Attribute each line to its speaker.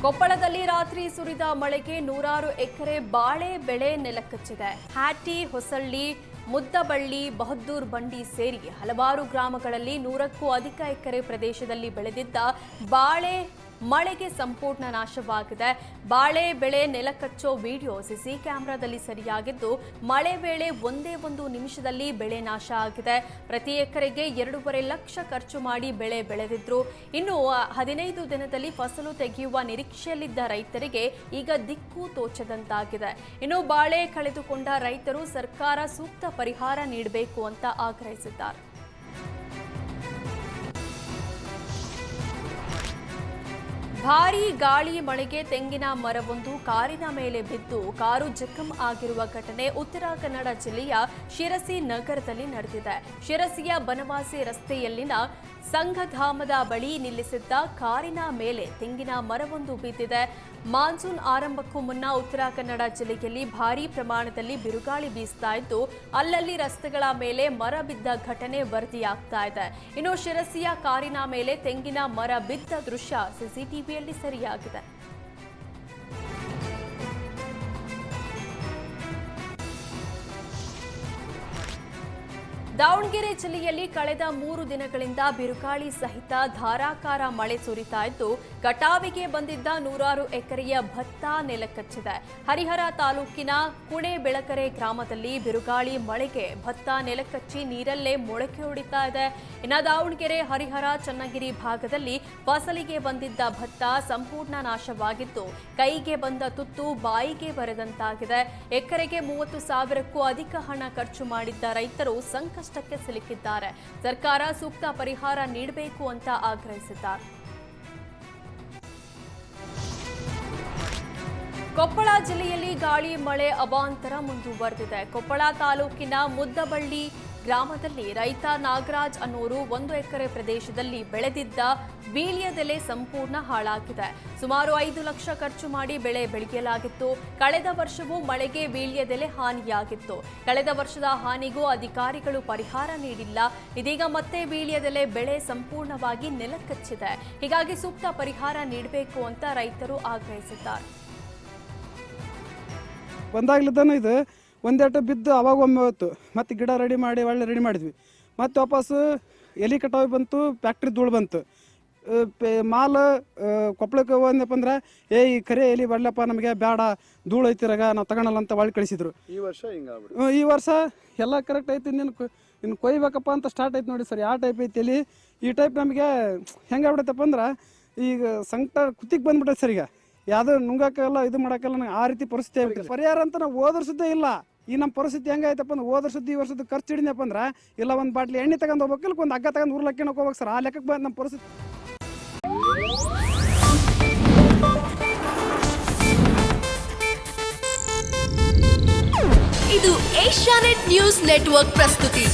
Speaker 1: ಕೊಪ್ಪಳದಲ್ಲಿ ರಾತ್ರಿ ಸುರಿದ ಮಳೆಗೆ ನೂರಾರು ಎಕರೆ ಬಾಳೆ ಬೆಳೆ ನೆಲಕಚ್ಚಿದೆ. ಹ್ಯಾಟಿ, ಹೊಸಳ್ಳಿ, ಮುದ್ದಬಳ್ಳಿ, ಬಹದ್ದೂರ್ ಬಂಡಿ ಸೇರಿ ಹಲವಾರು ಗ್ರಾಮಗಳಲ್ಲಿ 100ಕ್ಕೂ ಅಧಿಕ ಎಕರೆ ಪ್ರದೇಶದಲ್ಲಿ ಬೆಳೆದಿದ್ದ ಬಾಳೆ ಮಳೆಗೆ ಸಂಪೂರ್ಣ ನಾಶವಾಗಿದೆ. ಬಾಳೆ ಬೆಳೆ ನೆಲಕಚ್ಚೋ ವಿಡಿಯೋ ಸಿಸಿ ಕ್ಯಾಮೆರಾದಲ್ಲಿ ಸೆರೆಯಾಗಿದ್ದು, ಮಳೆ ವೇಳೆ ಒಂದೇ ಒಂದು ನಿಮಿಷದಲ್ಲಿ ಬೆಳೆ ನಾಶ ಆಗಿದೆ. ಪ್ರತಿ ಎಕರೆಗೆ 2.5 ಲಕ್ಷ ಖರ್ಚು ಮಾಡಿ ಬೆಳೆ ಬೆಳೆದಿದ್ರು. ಇನ್ನು 15 ದಿನದಲ್ಲಿ ಫಸಲು ತೆಗೆಯುವ ನಿರೀಕ್ಷೆಯಲ್ಲಿದ್ದ ರೈತರಿಗೆ ಈಗ ದಿಕ್ಕು ತೋಚದಂತಾಗಿದೆ. ಇನ್ನು ಬಾಳೆ ಕಳೆದುಕೊಂಡ ರೈತರು ಸರ್ಕಾರ ಸೂಕ್ತ ಪರಿಹಾರ ನೀಡಬೇಕು ಅಂತ ಆಗ್ರಹಿಸಿದ್ದಾರೆ. ಭಾರೀ ಗಾಳಿ ಮಳೆಗೆ ತೆಂಗಿನ ಮರವೊಂದು ಕಾರಿನ ಮೇಲೆ ಬಿದ್ದು ಕಾರು ಜಖಂ ಆಗಿರುವ ಘಟನೆ ಉತ್ತರ ಕನ್ನಡ ಜಿಲ್ಲೆಯ ಶಿರಸಿ ನಗರದಲ್ಲಿ ನಡೆದಿದೆ. ಶಿರಸಿಯ ಬನವಾಸಿ ರಸ್ತೆಯಲ್ಲಿನ ಸಂಘಧಾಮದ ಬಳಿ ನಿಲ್ಲಿಸಿದ್ದ ಕಾರಿನ ಮೇಲೆ ತೆಂಗಿನ ಮರವೊಂದು ಬಿದ್ದಿದೆ. ಮಾನ್ಸೂನ್ ಆರಂಭಕ್ಕೂ ಮುನ್ನ ಉತ್ತರ ಕನ್ನಡ ಜಿಲ್ಲೆಯಲ್ಲಿ ಭಾರೀ ಪ್ರಮಾಣದಲ್ಲಿ ಬಿರುಗಾಳಿ ಬೀಸ್ತಾ ಇದ್ದು, ಅಲ್ಲಲ್ಲಿ ರಸ್ತೆಗಳ ಮೇಲೆ ಮರ ಬಿದ್ದ ಘಟನೆ ವರದಿಯಾಗ್ತಾ ಇದೆ. ಇನ್ನು ಶಿರಸಿಯ ಕಾರಿನ ಮೇಲೆ ತೆಂಗಿನ ಮರ ಬಿದ್ದ ದೃಶ್ಯ ಸಿಸಿಟಿವಿಯಲ್ಲಿ ಸೆರೆಯಾಗಿದೆ. ದಾವಣಗೆರೆ ಜಿಲ್ಲೆಯಲ್ಲಿ ಕಳೆದ 3 ದಿನಗಳಿಂದ ಬಿರುಗಾಳಿ ಸಹಿತ ಧಾರಾಕಾರ ಮಳೆ ಸುರಿತಾ ಇದ್ದು, ಕಟಾವಿಗೆ ಬಂದಿದ್ದ ನೂರಾರು ಎಕರೆಯ ಭತ್ತ ನೆಲಕಚ್ಚಿದೆ. ಹರಿಹರ ತಾಲೂಕಿನ ಕುಣೆಬೆಳಕೆರೆ ಗ್ರಾಮದಲ್ಲಿ ಬಿರುಗಾಳಿ ಮಳೆಗೆ ಭತ್ತ ನೆಲಕಚ್ಚಿ ನೀರಲ್ಲೇ ಮೊಳಕೆ ಹೊಡಿತಾ ಇದೆ. ಇನ್ನು ದಾವಣಗೆರೆ, ಹರಿಹರ, ಚನ್ನಗಿರಿ ಭಾಗದಲ್ಲಿ ಫಸಲಿಗೆ ಬಂದಿದ್ದ ಭತ್ತ ಸಂಪೂರ್ಣ ನಾಶವಾಗಿದ್ದು, ಕೈಗೆ ಬಂದ ತುತ್ತು ಬಾಯಿಗೆ ಬರೆದಂತಾಗಿದೆ. ಎಕರೆಗೆ 30,000ಕ್ಕೂ ಅಧಿಕ ಹಣ ಖರ್ಚು ಮಾಡಿದ್ದ ರೈತರು ಸಂಕಷ್ಟಕ್ಕೆ ಸಿಲುಕಿದ್ದಾರೆ. ಸರ್ಕಾರ ಸೂಕ್ತ ಪರಿಹಾರ ನೀಡಬೇಕು ಅಂತ ಆಗ್ರಹಿಸಿದ್ದಾರೆ. ಕೊಪ್ಪಳ ಜಿಲ್ಲೆಯಲ್ಲಿ ಗಾಳಿ ಮಳೆ ಅವಾಂತರ ಮುಂದುವರೆದಿದೆ. ಕೊಪ್ಪಳ ತಾಲೂಕಿನ ಮುದ್ದಬಳ್ಳಿ ಗ್ರಾಮದಲ್ಲಿ ರೈತ ನಾಗರಾಜ್ ಅನ್ನೋರು 1 ಎಕರೆ ಪ್ರದೇಶದಲ್ಲಿ ಬೆಳೆದಿದ್ದ ವೀಳ್ಯದೆಲೆ ಸಂಪೂರ್ಣ ಹಾಳಾಗಿದೆ. ಸುಮಾರು 5 ಲಕ್ಷ ಖರ್ಚು ಮಾಡಿ ಬೆಳೆ ಬೆಳೆಯಲಾಗಿತ್ತು. ಕಳೆದ ವರ್ಷವೂ ಮಳೆಗೆ ವೀಳ್ಯದೆಲೆ ಹಾನಿಯಾಗಿತ್ತು. ಕಳೆದ ವರ್ಷದ ಹಾನಿಗೂ ಅಧಿಕಾರಿಗಳು ಪರಿಹಾರ ನೀಡಿಲ್ಲ. ಇದೀಗ ಮತ್ತೆ ವೀಳ್ಯದೆಲೆ ಬೆಳೆ ಸಂಪೂರ್ಣವಾಗಿ ನೆಲಕಚ್ಚಿದೆ. ಹೀಗಾಗಿ ಸೂಕ್ತ ಪರಿಹಾರ ನೀಡಬೇಕು ಅಂತ ರೈತರು ಆಗ್ರಹಿಸಿದ್ದಾರೆ.
Speaker 2: ಬಂದಾಗ್ಲಿದ್ದಾನೆ ಇದು ಒಂದೇಟ ಬಿದ್ದು ಅವಾಗ ಒಮ್ಮೆ ಹೋಯ್ತು. ಮತ್ತು ಗಿಡ ರೆಡಿ ಮಾಡಿ ಒಳ್ಳೆ ರೆಡಿ ಮಾಡಿದ್ವಿ. ಮತ್ತು ವಾಪಸ್ಸು ಎಲೆ ಕಟಾವು ಬಂತು, ಫ್ಯಾಕ್ಟ್ರಿ ಧೂಳು ಬಂತು. ಮಾಲ್ ಕೊಪ್ಪಳಕ್ಕೆ ಹೋದ್ನಪ್ಪ ಅಂದ್ರೆ ಈ ಕರೆ ಎಲೆ ಬಡ್ಲಪ್ಪ, ನಮಗೆ ಬೇಡ, ಧೂಳು ಐತಿರಾಗ ನಾವು ತಗೊಳಲ್ಲ ಅಂತ ಒಳ್ಳೆ ಕಳಿಸಿದ್ರು. ಈ ವರ್ಷ ಎಲ್ಲ ಕರೆಕ್ಟ್ ಐತಿ. ಇನ್ನು ಕೊಯ್ಬೇಕಪ್ಪ ಅಂತ ಸ್ಟಾರ್ಟ್ ಐತೆ ನೋಡಿ ಸರ್. ಯಾವ ಟೈಪ್ ಐತಿ ಎಲೆ, ಈ ಟೈಪ್ ನಮಗೆ ಹೆಂಗೆ ಆಗ್ಬಿಡತ್ತಪ್ಪ ಅಂದ್ರೆ ಈಗ ಸಂಕಟ ಕುತ್ತಿಗೆ ಬಂದ್ಬಿಟ್ಟೈತೆ ಸರ್. ಈಗ ಯಾವ್ದು ನುಂಗಾಕಲ್ಲ, ಇದು ಮಾಡೋಕ್ಕಲ್ಲ, ನಂಗೆ ಆ ರೀತಿ ಪರಿಸ್ಥಿತಿ ಆಗ್ಬಿಟ್ಟು ಪರಿಹಾರ ಅಂತ ನಾವು ಓದರ್ಸದ್ದೇ ಇಲ್ಲ. ಈ ನಮ್ಮ ಪರಿಸ್ಥಿತಿ ಹೆಂಗಾಯ್ತಪ್ಪ ಅಂದ್ರೆ ಓದರ್ಸದ್ದು ಈ ವರ್ಷದ ಖರ್ಚು ಹಿಡಿದಪ್ಪ ಅಂದ್ರೆ ಇಲ್ಲ ಒಂದು ಬಾಟ್ಲಿ ಎಣ್ಣೆ ತಗೊಂಡು ಹೋಗ್ಬೇಕಿಲ್ಲ, ಒಂದು ಹಗ್ಗ ತಗೊಂಡು ಉರ್ಲಕ್ಕೆ ಹೋಗ್ಬೇಕು ಸರ್. ಆ ಲೆಕ್ಕಕ್ಕೆ ಬಂದು ನಮ್ಮ ಪರಿಸ್ಥಿತಿ.
Speaker 3: ಇದು ಏಷ್ಯಾನೆಟ್ ನ್ಯೂಸ್ ನೆಟ್ವರ್ಕ್ ಪ್ರಸ್ತುತಿ.